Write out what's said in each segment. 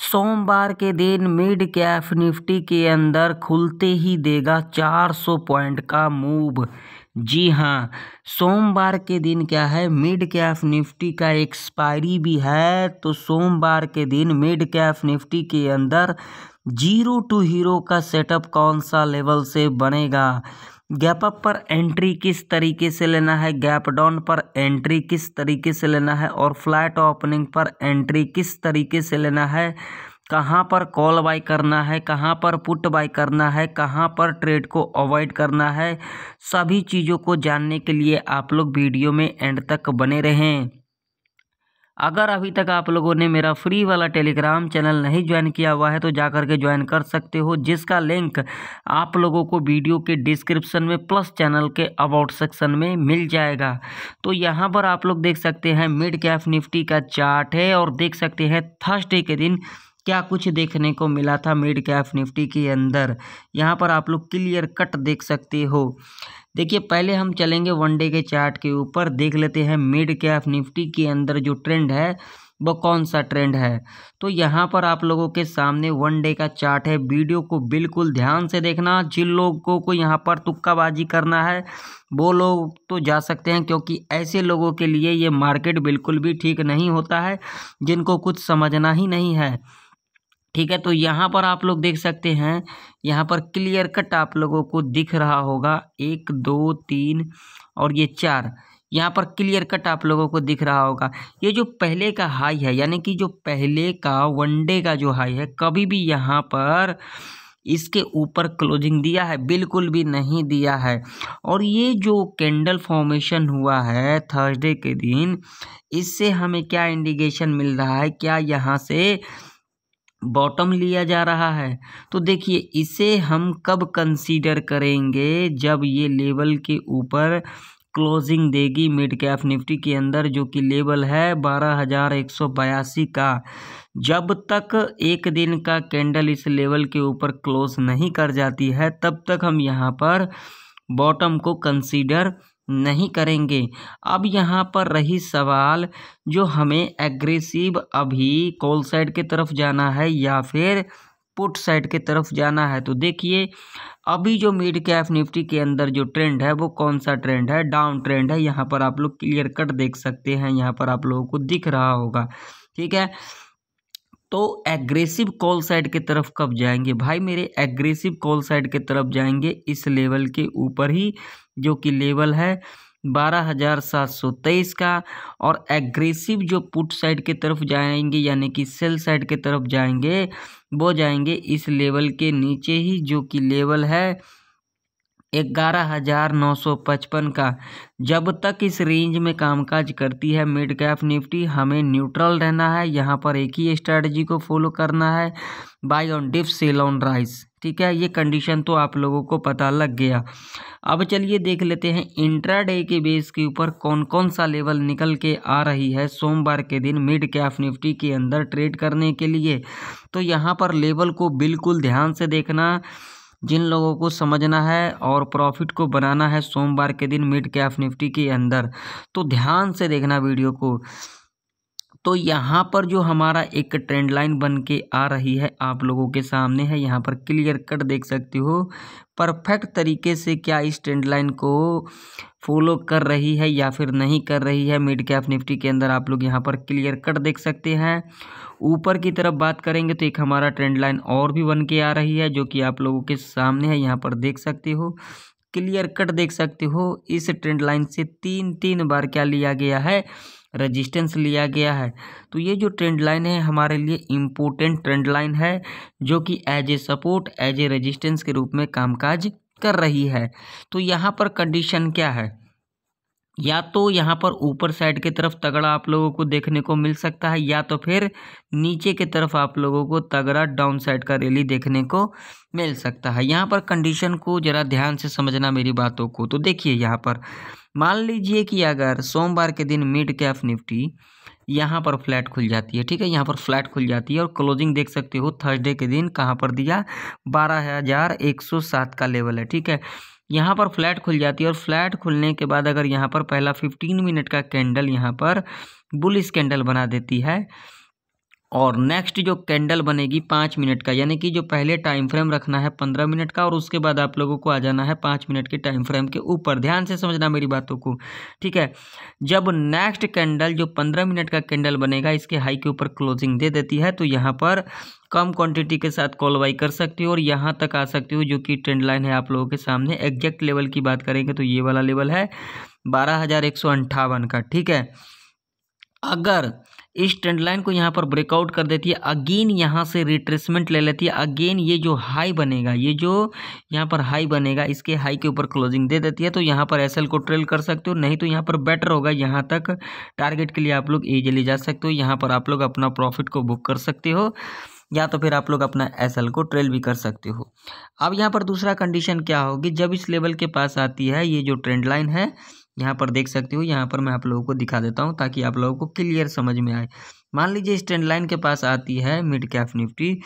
सोमवार के दिन मिड कैप निफ्टी के अंदर खुलते ही देगा 400 पॉइंट का मूव। जी हाँ, सोमवार के दिन क्या है, मिड कैप निफ्टी का एक्सपायरी भी है। तो सोमवार के दिन मिड कैप निफ्टी के अंदर जीरो टू हीरो का सेटअप कौन सा लेवल से बनेगा, गैप अप पर एंट्री किस तरीके से लेना है, गैप डाउन पर एंट्री किस तरीके से लेना है और फ्लैट ओपनिंग पर एंट्री किस तरीके से लेना है, कहाँ पर कॉल बाय करना है, कहाँ पर पुट बाय करना है, कहाँ पर ट्रेड को अवॉइड करना है, सभी चीज़ों को जानने के लिए आप लोग वीडियो में एंड तक बने रहें। अगर अभी तक आप लोगों ने मेरा फ्री वाला टेलीग्राम चैनल नहीं ज्वाइन किया हुआ है तो जाकर के ज्वाइन कर सकते हो, जिसका लिंक आप लोगों को वीडियो के डिस्क्रिप्शन में प्लस चैनल के अबाउट सेक्शन में मिल जाएगा। तो यहाँ पर आप लोग देख सकते हैं मिड कैप निफ्टी का चार्ट है और देख सकते हैं थर्सडे के दिन क्या कुछ देखने को मिला था मिड कैप निफ्टी के अंदर। यहाँ पर आप लोग क्लियर कट देख सकते हो। देखिए, पहले हम चलेंगे वनडे के चार्ट के ऊपर, देख लेते हैं मिड कैप निफ्टी के अंदर जो ट्रेंड है वो कौन सा ट्रेंड है। तो यहाँ पर आप लोगों के सामने वनडे का चार्ट है। वीडियो को बिल्कुल ध्यान से देखना। जिन लोगों को यहाँ पर तुक्काबाजी करना है वो लोग तो जा सकते हैं, क्योंकि ऐसे लोगों के लिए ये मार्केट बिल्कुल भी ठीक नहीं होता है, जिनको कुछ समझना ही नहीं है। ठीक है, तो यहाँ पर आप लोग देख सकते हैं, यहाँ पर क्लियर कट आप लोगों को दिख रहा होगा 1 2 3 और ये 4, यहाँ पर क्लियर कट आप लोगों को दिख रहा होगा। ये जो पहले का हाई है, यानी कि जो पहले का वनडे का जो हाई है, कभी भी यहाँ पर इसके ऊपर क्लोजिंग दिया है? बिल्कुल भी नहीं दिया है। और ये जो कैंडल फॉर्मेशन हुआ है थर्सडे के दिन, इससे हमें क्या इंडिकेशन मिल रहा है, क्या यहाँ से बॉटम लिया जा रहा है? तो देखिए, इसे हम कब कंसीडर करेंगे, जब ये लेवल के ऊपर क्लोजिंग देगी मिड कैप निफ्टी के अंदर, जो कि लेवल है 12,182 का। जब तक एक दिन का कैंडल इस लेवल के ऊपर क्लोज नहीं कर जाती है, तब तक हम यहाँ पर बॉटम को कंसीडर नहीं करेंगे। अब यहाँ पर रही सवाल, जो हमें एग्रेसिव अभी कॉल साइड की तरफ जाना है या फिर पुट साइड की तरफ जाना है। तो देखिए, अभी जो मिड कैप निफ्टी के अंदर जो ट्रेंड है वो कौन सा ट्रेंड है? डाउन ट्रेंड है। यहाँ पर आप लोग क्लियर कट देख सकते हैं, यहाँ पर आप लोगों को दिख रहा होगा। ठीक है, तो एग्रेसिव कॉल साइड की तरफ कब जाएंगे भाई मेरे? एग्रेसिव कॉल साइड की तरफ जाएंगे इस लेवल के ऊपर ही, जो कि लेवल है 12,723 का। और एग्रेसिव जो पुट साइड की तरफ जाएंगे, यानी कि सेल साइड की तरफ जाएंगे, वो जाएंगे इस लेवल के नीचे ही, जो कि लेवल है 11,955 का। जब तक इस रेंज में कामकाज करती है मिड कैप निफ्टी, हमें न्यूट्रल रहना है। यहाँ पर एक ही स्ट्रेटजी को फॉलो करना है, buy on dip sell on rise. ठीक है, ये कंडीशन तो आप लोगों को पता लग गया। अब चलिए देख लेते हैं इंट्राडे के बेस के ऊपर कौन कौन सा लेवल निकल के आ रही है सोमवार के दिन मिड कैप निफ्टी के अंदर ट्रेड करने के लिए। तो यहाँ पर लेवल को बिल्कुल ध्यान से देखना, जिन लोगों को समझना है और प्रॉफिट को बनाना है सोमवार के दिन मिड कैप निफ्टी के अंदर, तो ध्यान से देखना वीडियो को। तो यहाँ पर जो हमारा एक ट्रेंड लाइन बन के आ रही है आप लोगों के सामने है, यहाँ पर क्लियर कट देख सकते हो परफेक्ट तरीके से क्या इस ट्रेंड लाइन को फॉलो कर रही है या फिर नहीं कर रही है मिड कैप निफ्टी के अंदर। आप लोग यहाँ पर क्लियर कट देख सकते हैं। ऊपर की तरफ बात करेंगे तो एक हमारा ट्रेंड लाइन और भी बन के आ रही है, जो कि आप लोगों के सामने है, यहाँ पर देख सकते हो, क्लियर कट देख सकते हो। इस ट्रेंड लाइन से तीन बार क्या लिया गया है? रेजिस्टेंस लिया गया है। तो ये जो ट्रेंड लाइन है हमारे लिए इम्पोर्टेंट ट्रेंड लाइन है, जो कि as a support, as a resistance के रूप में कामकाज कर रही है। तो यहाँ पर कंडीशन क्या है? या तो यहाँ पर ऊपर साइड की तरफ तगड़ा आप लोगों को देखने को मिल सकता है, या तो फिर नीचे की तरफ आप लोगों को तगड़ा डाउन साइड का रैली देखने को मिल सकता है। यहाँ पर कंडीशन को ज़रा ध्यान से समझना मेरी बातों को। तो देखिए, यहाँ पर मान लीजिए कि अगर सोमवार के दिन मिड कैप निफ्टी यहाँ पर फ्लैट खुल जाती है, ठीक है, यहाँ पर फ्लैट खुल जाती है और क्लोजिंग देख सकते हो थर्सडे के दिन कहाँ पर दिया? 12,107 का लेवल है। ठीक है, यहाँ पर फ्लैट खुल जाती है और फ्लैट खुलने के बाद अगर यहाँ पर पहला 15 मिनट का कैंडल यहाँ पर बुलिश कैंडल बना देती है, और नेक्स्ट जो कैंडल बनेगी 5 मिनट का, यानी कि जो पहले टाइम फ्रेम रखना है 15 मिनट का और उसके बाद आप लोगों को आ जाना है 5 मिनट के टाइम फ्रेम के ऊपर। ध्यान से समझना मेरी बातों को, ठीक है। जब नेक्स्ट कैंडल जो 15 मिनट का कैंडल बनेगा इसके हाई के ऊपर क्लोजिंग दे देती है तो यहाँ पर कम क्वांटिटी के साथ कॉल बाई कर सकती हो और यहाँ तक आ सकती हो, जो कि ट्रेंड लाइन है आप लोगों के सामने। एग्जैक्ट लेवल की बात करेंगे तो ये वाला लेवल है 12,158 का, ठीक है। अगर इस ट्रेंड लाइन को यहाँ पर ब्रेकआउट कर देती है, अगेन यहाँ से रिट्रेसमेंट ले लेती है, अगेन ये जो हाई बनेगा, ये जो यहाँ पर हाई बनेगा इसके हाई के ऊपर क्लोजिंग दे देती है तो यहाँ पर एसएल को ट्रेल कर सकते हो। नहीं तो यहाँ पर बेटर होगा, यहाँ तक टारगेट के लिए आप लोग इजीली जा सकते हो। यहाँ पर आप लोग अपना प्रॉफिट को बुक कर सकते हो या तो फिर आप लोग अपना एसएल को ट्रेल भी कर सकते हो। अब यहाँ पर दूसरा कंडीशन क्या होगी, जब इस लेवल के पास आती है ये जो ट्रेंड लाइन है, यहाँ पर देख सकते हो, यहाँ पर मैं आप लोगों को दिखा देता हूँ ताकि आप लोगों को क्लियर समझ में आए। मान लीजिए इस ट्रेंड लाइन के पास आती है मिड कैप निफ्टी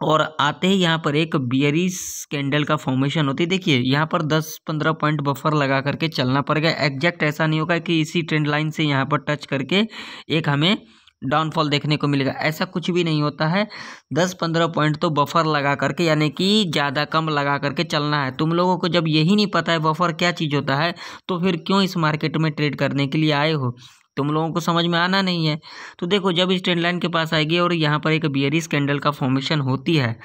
और आते ही यहाँ पर एक बियरिश कैंडल का फॉर्मेशन होती है। देखिए यहाँ पर 10-15 पॉइंट बफर लगा करके चलना पड़ेगा। एग्जैक्ट ऐसा नहीं होगा कि इसी ट्रेंड लाइन से यहाँ पर टच करके एक हमें डाउनफॉल देखने को मिलेगा, ऐसा कुछ भी नहीं होता है। 10-15 पॉइंट तो बफर लगा करके, यानी कि ज़्यादा कम लगा करके चलना है। तुम लोगों को जब यही नहीं पता है बफर क्या चीज़ होता है तो फिर क्यों इस मार्केट में ट्रेड करने के लिए आए हो, तुम लोगों को समझ में आना नहीं है। तो देखो जब इस ट्रेंड लाइन के पास आएगी और यहाँ पर एक बियरिश कैंडल का फॉर्मेशन होती है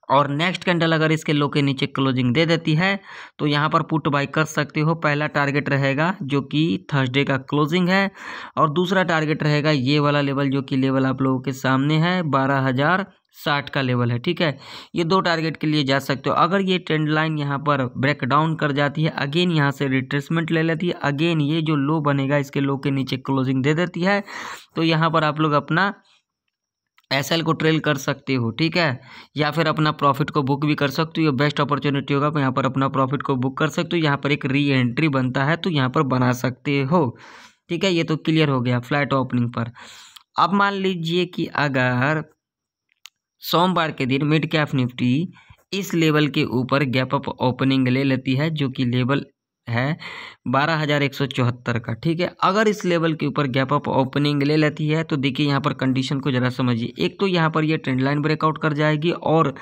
और नेक्स्ट कैंडल अगर इसके लो के नीचे क्लोजिंग दे देती है तो यहाँ पर पुट बाई कर सकते हो। पहला टारगेट रहेगा जो कि थर्सडे का क्लोजिंग है और दूसरा टारगेट रहेगा ये वाला लेवल, जो कि लेवल आप लोगों के सामने है 12,060 का लेवल है, ठीक है। ये दो टारगेट के लिए जा सकते हो। अगर ये ट्रेंड लाइन यहाँ पर ब्रेक डाउन कर जाती है, अगेन यहाँ से रिट्रेसमेंट ले लेती है, अगेन ये जो लो बनेगा इसके लो के नीचे क्लोजिंग दे देती है तो यहाँ पर आप लोग अपना एसएल को ट्रेल कर सकते हो, ठीक है, या फिर अपना प्रॉफिट को बुक भी कर सकते हो। ये बेस्ट अपॉर्चुनिटी होगा, यहाँ पर अपना प्रॉफिट को बुक कर सकते हो। यहाँ पर एक री एंट्री बनता है तो यहाँ पर बना सकते हो, ठीक है। ये तो क्लियर हो गया फ्लैट ओपनिंग पर। अब मान लीजिए कि अगर सोमवार के दिन मिड कैप निफ्टी इस लेवल के ऊपर गैप अप ओपनिंग ले लेती है, जो कि लेवल है 12,174 का, ठीक है। अगर इस लेवल के ऊपर गैप अप ओपनिंग ले लेती है तो देखिए यहाँ पर कंडीशन को ज़रा समझिए। एक तो यहाँ पर ये ट्रेंड लाइन ब्रेकआउट कर जाएगी और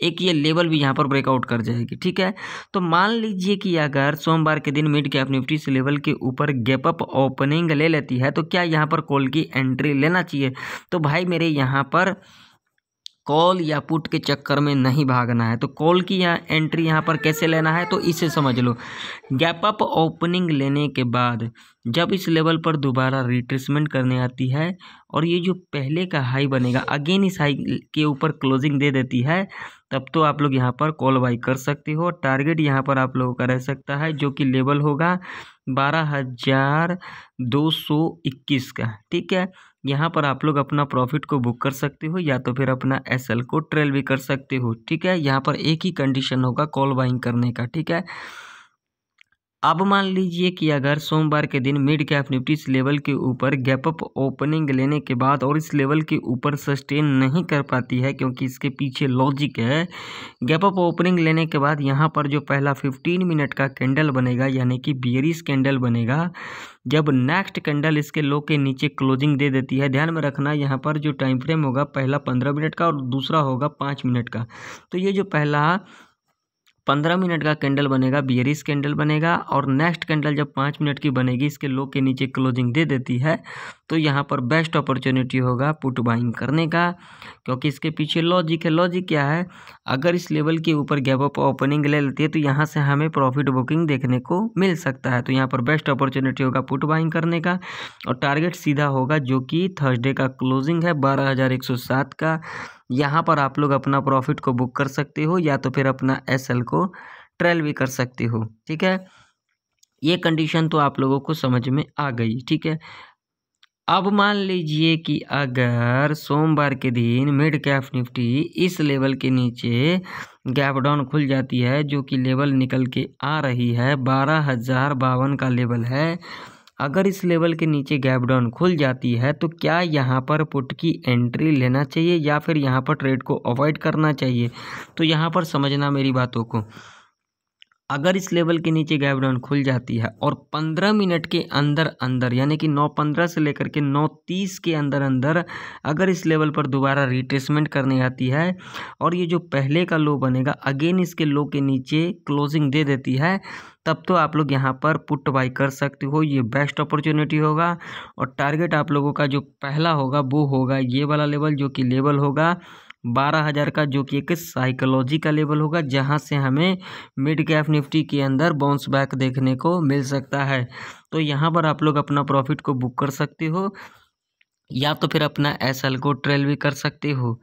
एक ये लेवल भी यहाँ पर ब्रेकआउट कर जाएगी, ठीक है। तो मान लीजिए कि अगर सोमवार के दिन मिड कैप निफ्टी इस लेवल के ऊपर गैप अप ओपनिंग ले लेती है तो क्या यहाँ पर कॉल की एंट्री लेना चाहिए? तो भाई मेरे यहाँ पर कॉल या पुट के चक्कर में नहीं भागना है। तो कॉल की एंट्री यहाँ पर कैसे लेना है तो इसे समझ लो। गैप अप ओपनिंग लेने के बाद जब इस लेवल पर दोबारा रिट्रेसमेंट करने आती है और ये जो पहले का हाई बनेगा अगेन इस हाई के ऊपर क्लोजिंग दे देती है, तब तो आप लोग यहाँ पर कॉल बाई कर सकते हो। टारगेट यहाँ पर आप लोगों का रह सकता है जो कि लेवल होगा 12,221 का, ठीक है। यहाँ पर आप लोग अपना प्रॉफिट को बुक कर सकते हो या तो फिर अपना एसएल को ट्रेल भी कर सकते हो, ठीक है। यहाँ पर एक ही कंडीशन होगा कॉल बाइंग करने का, ठीक है। अब मान लीजिए कि अगर सोमवार के दिन मिड कैप निफ्टी इस लेवल के ऊपर गैप अप ओपनिंग लेने के बाद और इस लेवल के ऊपर सस्टेन नहीं कर पाती है, क्योंकि इसके पीछे लॉजिक है। गैप अप ओपनिंग लेने के बाद यहाँ पर जो पहला 15 मिनट का कैंडल बनेगा, यानी कि बियरिश कैंडल बनेगा, जब नेक्स्ट कैंडल इसके लो के नीचे क्लोजिंग दे देती है, ध्यान में रखना यहाँ पर जो टाइम फ्रेम होगा पहला 15 मिनट का और दूसरा होगा 5 मिनट का। तो ये जो पहला 15 मिनट का कैंडल बनेगा बियरिश कैंडल बनेगा और नेक्स्ट कैंडल जब 5 मिनट की बनेगी इसके लो के नीचे क्लोजिंग दे देती है तो यहाँ पर बेस्ट अपॉर्चुनिटी होगा पुट बाइंग करने का, क्योंकि इसके पीछे लॉजिक है। लॉजिक क्या है, अगर इस लेवल के ऊपर गैप अप ओपनिंग ले लेती है तो यहाँ से हमें प्रॉफिट बुकिंग देखने को मिल सकता है। तो यहाँ पर बेस्ट अपॉर्चुनिटी होगा पुट बाइंग करने का और टारगेट सीधा होगा जो कि थर्सडे का क्लोजिंग है 12,107 का। यहाँ पर आप लोग अपना प्रॉफिट को बुक कर सकते हो या तो फिर अपना एसएल को ट्रेल भी कर सकते हो, ठीक है। ये कंडीशन तो आप लोगों को समझ में आ गई, ठीक है। अब मान लीजिए कि अगर सोमवार के दिन मिड कैप निफ्टी इस लेवल के नीचे गैप डाउन खुल जाती है, जो कि लेवल निकल के आ रही है 12,052 का लेवल है। अगर इस लेवल के नीचे गैप डाउन खुल जाती है तो क्या यहाँ पर पुट की एंट्री लेना चाहिए या फिर यहाँ पर ट्रेड को अवॉइड करना चाहिए? तो यहाँ पर समझना मेरी बातों को। अगर इस लेवल के नीचे गैप डाउन खुल जाती है और 15 मिनट के अंदर अंदर यानी कि 9:15 से लेकर के 9:30 के अंदर अंदर अगर इस लेवल पर दोबारा रिट्रेसमेंट करने आती है और ये जो पहले का लो बनेगा अगेन इसके लो के नीचे क्लोजिंग दे देती है, तब तो आप लोग यहाँ पर पुट बाई कर सकते हो। ये बेस्ट अपॉर्चुनिटी होगा और टारगेट आप लोगों का जो पहला होगा वो होगा ये वाला लेवल, जो कि लेवल होगा 12,000 का, जो कि एक साइकोलॉजी का लेवल होगा, जहां से हमें मिड कैप निफ्टी के अंदर बाउंस बैक देखने को मिल सकता है। तो यहाँ पर आप लोग अपना प्रॉफिट को बुक कर सकते हो या तो फिर अपना एसएल को ट्रेल भी कर सकते हो।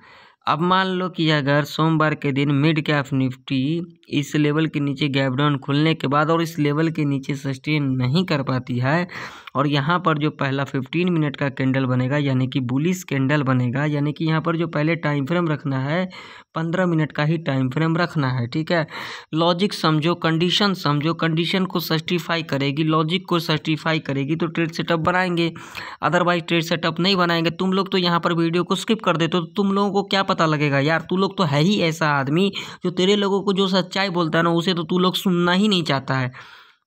अब मान लो कि अगर सोमवार के दिन मिड कैप निफ्टी इस लेवल के नीचे गैप डाउन खुलने के बाद और इस लेवल के नीचे सस्टेन नहीं कर पाती है और यहाँ पर जो पहला 15 मिनट का कैंडल बनेगा यानी कि बुलिश कैंडल बनेगा, यानी कि यहाँ पर जो पहले टाइम फ्रेम रखना है 15 मिनट का ही टाइम फ्रेम रखना है, ठीक है। लॉजिक समझो, कंडीशन समझो, कंडीशन को सर्टिफाई करेगी, लॉजिक को सर्टिफाई करेगी तो ट्रेड सेटअप बनाएंगे, अदरवाइज ट्रेड सेटअप नहीं बनाएंगे। तुम लोग तो यहाँ पर वीडियो को स्किप कर देते हो, तो तुम लोगों को क्या पता लगेगा यार। तू लोग तो है ही ऐसा आदमी जो तेरे लोगों को जो सच्चाई बोलता है ना उसे तो तू लोग सुनना ही नहीं चाहता है,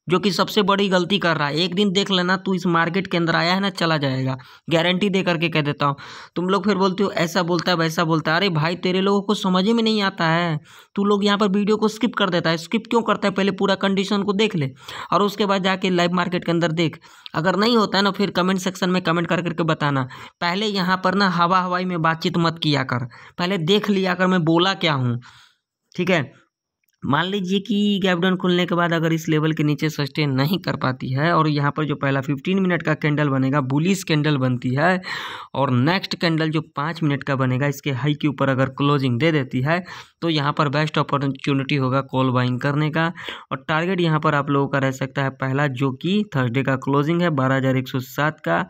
जो कि सबसे बड़ी गलती कर रहा है। एक दिन देख लेना, तू इस मार्केट के अंदर आया है ना, चला जाएगा, गारंटी दे करके कह देता हूँ। तुम लोग फिर बोलते हो ऐसा बोलता है वैसा बोलता है। अरे भाई तेरे लोगों को समझ में नहीं आता है, तू लोग यहाँ पर वीडियो को स्किप कर देता है। स्किप क्यों करता है? पहले पूरा कंडीशन को देख ले और उसके बाद जाके लाइव मार्केट के अंदर देख। अगर नहीं होता है ना फिर कमेंट सेक्शन में कमेंट कर करके बताना। पहले यहाँ पर ना हवा हवाई में बातचीत मत किया कर, पहले देख लिया कर मैं बोला क्या हूँ, ठीक है। मान लीजिए कि गैप डाउन खुलने के बाद अगर इस लेवल के नीचे सस्टेन नहीं कर पाती है और यहाँ पर जो पहला 15 मिनट का कैंडल बनेगा बुलिश कैंडल बनती है और नेक्स्ट कैंडल जो 5 मिनट का बनेगा इसके हाई के ऊपर अगर क्लोजिंग दे देती है तो यहाँ पर बेस्ट अपॉर्चुनिटी होगा कॉल बाइंग करने का। और टारगेट यहाँ पर आप लोगों का रह सकता है पहला, जो कि थर्सडे का क्लोजिंग है 12,107 का।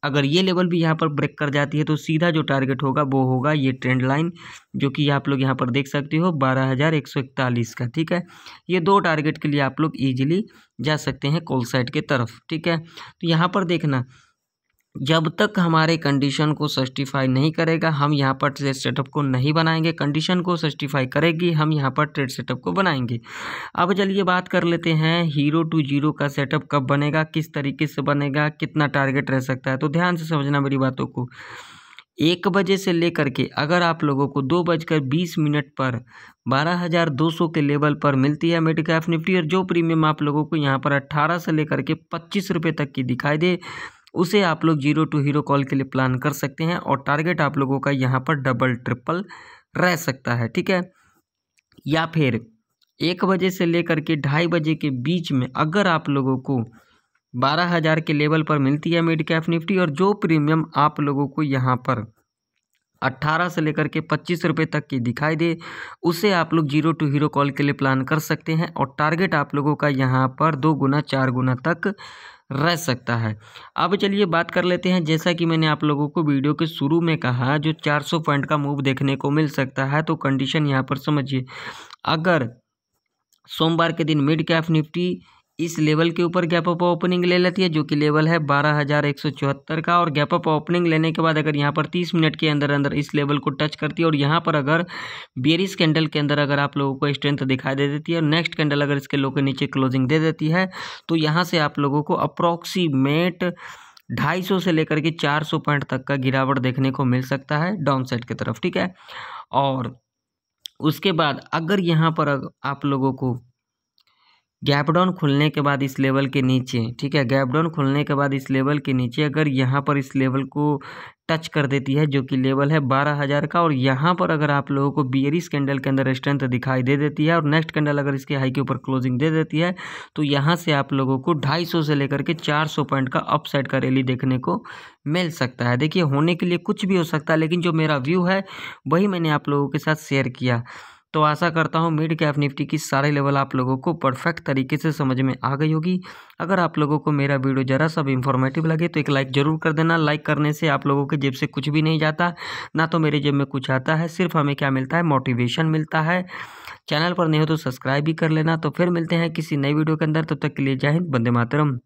अगर ये लेवल भी यहाँ पर ब्रेक कर जाती है तो सीधा जो टारगेट होगा वो होगा ये ट्रेंड लाइन, जो कि आप लोग यहाँ पर देख सकते हो 12,141 का, ठीक है। ये दो टारगेट के लिए आप लोग इजीली जा सकते हैं कॉल साइड के तरफ, ठीक है। तो यहाँ पर देखना, जब तक हमारे कंडीशन को सर्टिफाई नहीं करेगा हम यहाँ पर ट्रेड सेटअप को नहीं बनाएंगे, कंडीशन को सर्टिफाई करेगी हम यहाँ पर ट्रेड सेटअप को बनाएंगे। अब चलिए बात कर लेते हैं हीरो टू जीरो का सेटअप कब बनेगा, किस तरीके से बनेगा, कितना टारगेट रह सकता है। तो ध्यान से समझना मेरी बातों को। 1 बजे से लेकर के अगर आप लोगों को 2:20 पर 12,200 के लेवल पर मिलती है मिड कैप निफ्टी और जो प्रीमियम आप लोगों को यहाँ पर 18 से लेकर के 25 रुपये तक की दिखाई दे, उसे आप लोग जीरो टू हीरो कॉल के लिए प्लान कर सकते हैं और टारगेट आप लोगों का यहाँ पर डबल ट्रिपल रह सकता है, ठीक है। या फिर 1 बजे से लेकर के 2:30 बजे के बीच में अगर आप लोगों को 12,000 के लेवल पर मिलती है मिड कैप निफ्टी और जो प्रीमियम आप लोगों को यहाँ पर 18 से लेकर के 25 रुपये तक की दिखाई दे, उसे आप लोग जीरो टू हीरो कॉल के लिए प्लान कर सकते हैं और टारगेट आप लोगों का यहाँ पर 2 गुना 4 गुना तक रह सकता है। अब चलिए बात कर लेते हैं, जैसा कि मैंने आप लोगों को वीडियो के शुरू में कहा जो 400 पॉइंट का मूव देखने को मिल सकता है। तो कंडीशन यहाँ पर समझिए, अगर सोमवार के दिन मिड कैप निफ्टी इस लेवल के ऊपर गैप अप ओपनिंग ले लेती है जो कि लेवल है 12,174 का और गैप अप ओपनिंग लेने के बाद अगर यहाँ पर 30 मिनट के अंदर अंदर इस लेवल को टच करती है और यहाँ पर अगर बेरिश कैंडल के अंदर अगर आप लोगों को स्ट्रेंथ दिखाई दे देती है और नेक्स्ट कैंडल अगर इसके लो के नीचे क्लोजिंग दे देती है तो यहाँ से आप लोगों को अप्रॉक्सीमेट 250 से लेकर के 400 पॉइंट तक का गिरावट देखने को मिल सकता है डाउन साइड की तरफ, ठीक है। और उसके बाद अगर यहाँ पर आप लोगों को गैप डाउन खुलने के बाद इस लेवल के नीचे, ठीक है, गैप डाउन खुलने के बाद इस लेवल के नीचे अगर यहाँ पर इस लेवल को टच कर देती है जो कि लेवल है 12,000 का और यहाँ पर अगर आप लोगों को बियरिश कैंडल के अंदर स्ट्रेंथ दिखाई दे देती है और नेक्स्ट कैंडल अगर इसके हाई के ऊपर क्लोजिंग दे देती है तो यहाँ से आप लोगों को 250 से लेकर के 400 पॉइंट का अपसाइड का रैली देखने को मिल सकता है। देखिए होने के लिए कुछ भी हो सकता है, लेकिन जो मेरा व्यू है वही मैंने आप लोगों के साथ शेयर किया। तो आशा करता हूँ मिड कैप निफ्टी की सारे लेवल आप लोगों को परफेक्ट तरीके से समझ में आ गई होगी। अगर आप लोगों को मेरा वीडियो ज़रा सा भी इंफॉर्मेटिव लगे तो एक लाइक ज़रूर कर देना। लाइक करने से आप लोगों के जेब से कुछ भी नहीं जाता, ना तो मेरे जेब में कुछ आता है, सिर्फ हमें क्या मिलता है, मोटिवेशन मिलता है। चैनल पर नहीं हो तो सब्सक्राइब भी कर लेना। तो फिर मिलते हैं किसी नई वीडियो के अंदर, तब तक के लिए जय हिंद, वंदे मातरम।